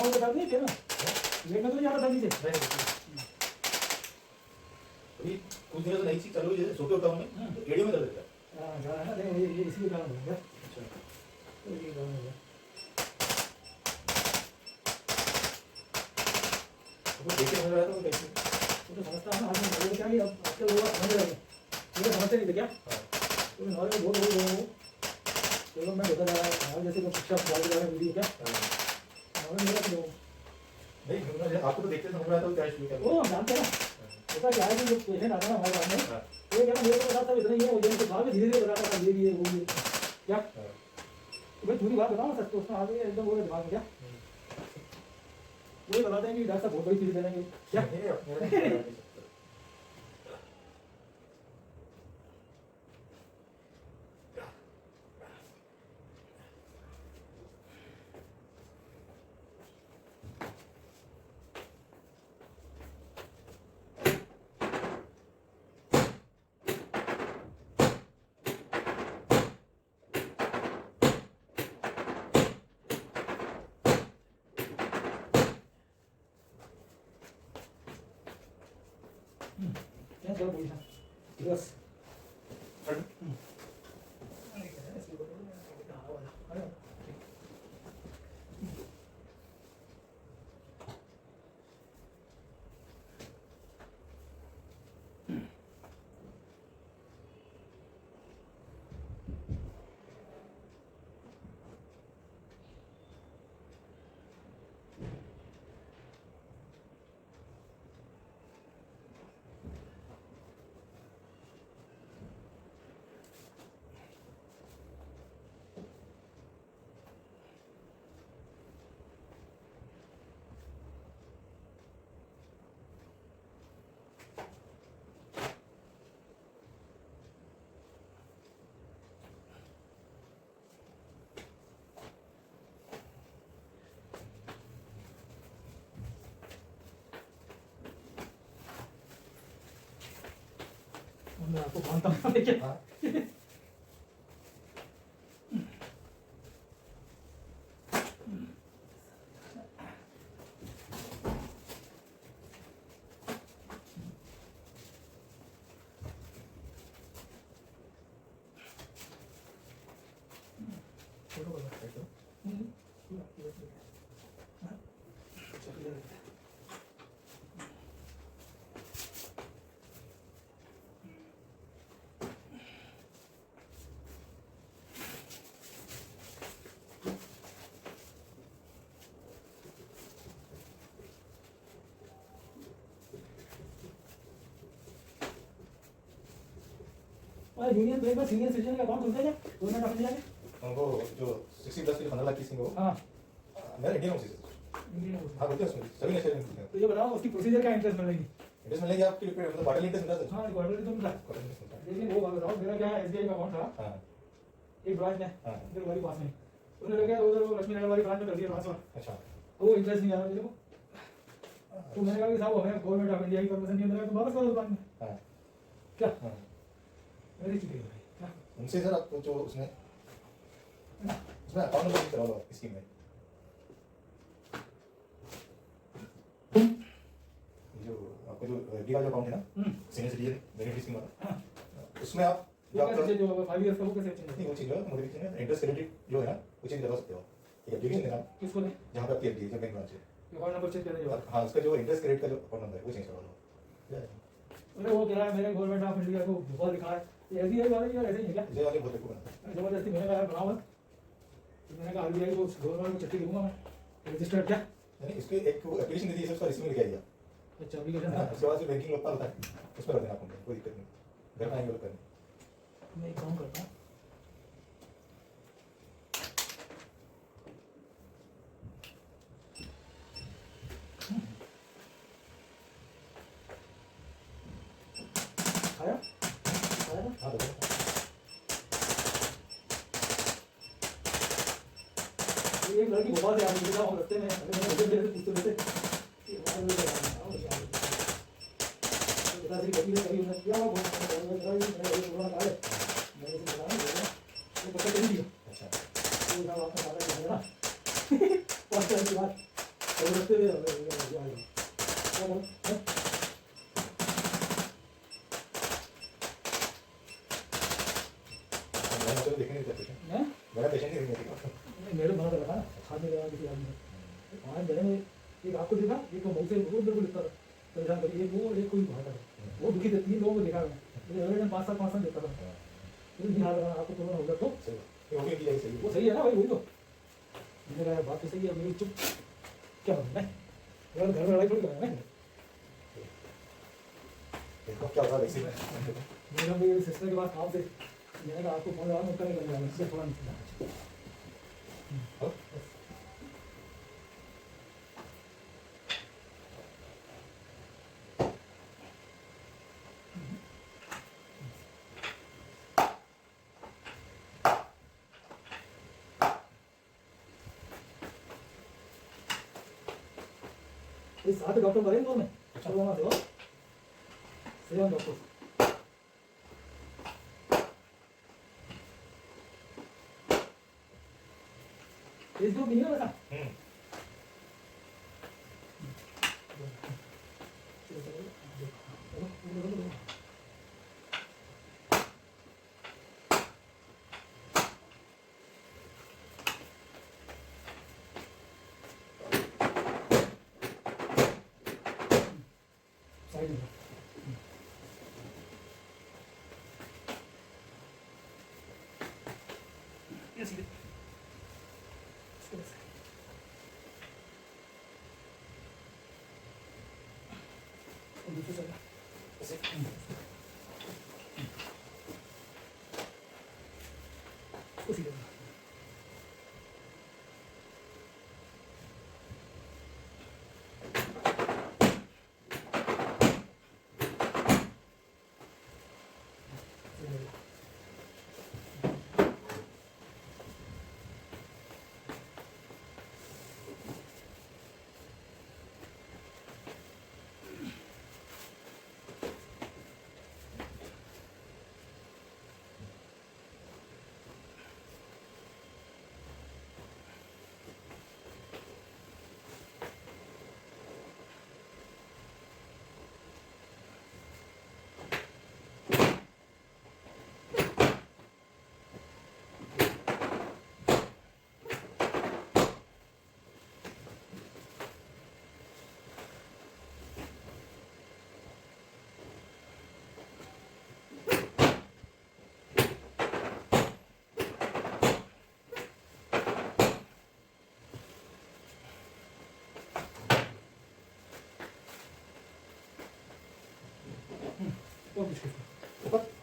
वो बता नहीं थे ना लेट में तो ज़्यादा था नीचे अभी कुछ दिनों से नई चीज चालू हुई है, सोते होता हूँ मैं तो एडियो में दर्द रहता है। हाँ ज़्यादा है ना देखो ये इसी कारण हो गया अच्छा तो ये कारण हो गया तो देखे हो रहा था वो कैसे वो तो समझता हूँ ना आज मैं क्या नहीं अब तो लोग समझ रहे हैं ये समझते नहीं थे क्या तो नॉर्मल बहुत चलो मैं होता जा रहा है जैसे कोई शिक्षा डाल जा रहा है वीडियो क्या नॉर्मल मेरा तो नहीं मुझे आपको तो देखते समझ रहा था वो क्या शुरू वो हम जानते हैं ना होता क्या है कि जो पेशेंट आता है ना हमारे पास में ये क्या मेरे को बताता है इतना ही है वो जैसे बाद में धीरे धीरे बताता है ये वो ये क्या भाई पूरी बात बताओ सच तो उसमें आगे एकदम वो दिमाग में क्या ये बताते हैं कि डॉक्टर साहब बहुत बड़ी चीज दे देंगे क्या क्या चलो बोलिए बस मैं आपको मानता हूँ लेकिन और यूनियन बैंक में सीनियर सिटीजन का अकाउंट खुलता है क्या गवर्नमेंट ऑफ इंडिया में उनको जो 60 प्लस के 15 लाख की सिंह हो हाँ मेरा इंडियन हूँ इंडियन में हाँ बोलते हैं उसमें सभी नेशनल बैंक हैं तो ये बताओ उसकी प्रोसीजर क्या इंटरेस्ट मिलेगी इंटरेस्ट मिलेगी आपके मतलब क्वार्टरली इंटरेस्ट मिलता है हाँ क्वार्टरली तो मिलता है लेकिन वो बताओ मेरा क्या है एसबीआई का अकाउंट था हाँ एक ब्रांच में हाँ इधर वाली पास में उन्होंने क्या उधर वो लक्ष्मी नगर वाली ब्रांच में कर दिया ट्रांसफर अच्छा वो इंटरेस्ट नहीं आ रहा मेरे को तो मैंने कहा कि साहब हमें गवर्नमेंट ऑफ इंडिया की परमिशन नहीं मिला तो वापस करो उस बैंक में हाँ क्या हाँ मेरी चुकी है भाई क्या उनसे सर आपको जो उसमें अकाउंट नंबर करवा लो स्कीम में जो आपका जो एफडी का जो अकाउंट है ना सीनियर सिटीजन बेनिफिट स्कीम वाला उसमें आप जो कैसे जो 5 इयर्स का वो कैसे चेंज नहीं वो चीज है मोडिफिकेशन है इंटरेस्ट क्रेडिट जो है ना वो चेंज करवा सकते हो ठीक है एप्लीकेशन देना किसको दे जहाँ पे आपकी एफडी जो बैंक ब्रांच है अकाउंट नंबर चेंज करने जो हाँ उसका जो इंटरेस्ट क्रेडिट का जो अकाउंट नंबर है वो चेंज करवा लो अरे वो कह रहा है मेरे गवर्नमेंट ऑफ इंडिया को बहुत दिखा है ये एसबीआई वाले यार ऐसे ही है क्या जय वाले बहुत देखो ना जबरदस्ती मैंने कहा बनाओ मत तो मैंने कहा आरबीआई को गवर्नमेंट को चिट्ठी दूंगा मैं रजिस्टर्ड क्या यानी इसके एक एप्लीकेशन दे दी है उसका रिसीव लेके आइए अच्छा एप्लीकेशन हाँ उसके बाद जो बैंकिंग लोग होता है उसमें कर देना आपको कोई दिक्कत नहीं घर में आएंगे लोग करने मैं एक काम करता हूँ आया आया ना हाँ देखो एक लड़की भोपाल से आ रही है रास्ते में मैंने पूछते रहते कि वहाँ लोग बता दी कभी कभी उन्होंने किया वो कोरोना काल है मैंने इसे बताया वो पता नहीं दिया अच्छा तो ना वापस आ रहा है ना और की बात रस्ते में क्या बोल मैं तो देखने नहीं जाता पेशेंट, हैं मेरा पेशेंट ही देखने का। मेरे बना कर रखा ना खाने लगा किसी आदमी वहाँ मैंने एक आपको देखा एक तो मुझसे बहुत देर को लिखता था परेशान करी एक वो एक कोई भागा था वो दुखी थे 3 लोगों को देखा मैंने अगले दिन 5 साल देखता था फिर नहीं हाल आपको तुरंत होगा तो सही है, ओके किया सही वो सही है ना भाई वही तो मैंने कहा बात तो सही है मेरी चुप क्या बनना है अगर घर में लड़ाई थोड़ी करना है देखो क्या होगा वैसे मेरा मेरी सिस्टर के पास काम से मैंने कहा आपको फोन लगा मैं करने लगा इससे थोड़ा नहीं इस साथ डॉक्टर बने दो में अच्छा वहाँ से हो सेवन डॉक्टर इस ग्रुप नहीं है ना साइड में यस ये दूसरी साइड ऐसे उसी तरह बहुत मुश्किल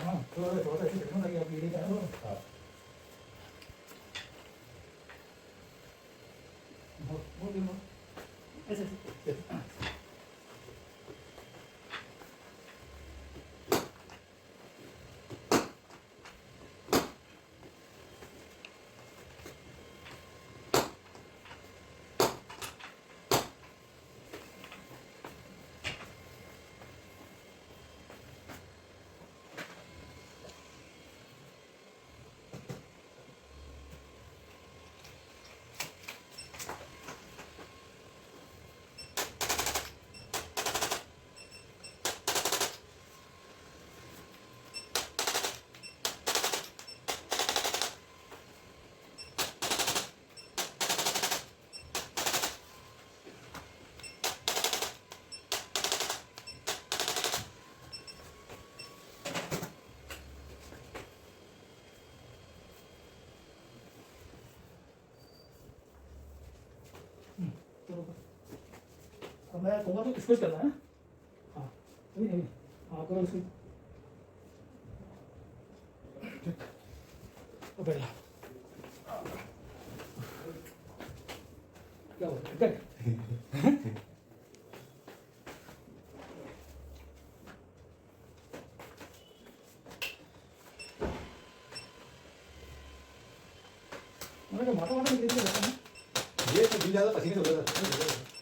हाँ थोड़ा सा ऐसे देखना लगे आप वीडियो का हाँ ऐसे ऐसे अब मैं कहूँगा तो इसको करना है हाँ नहीं नहीं हाँ करो इसको बढ़िया क्या बोल रहे माता माता निकल ये तो दिन ज़्यादा पसीने से हो रहा था।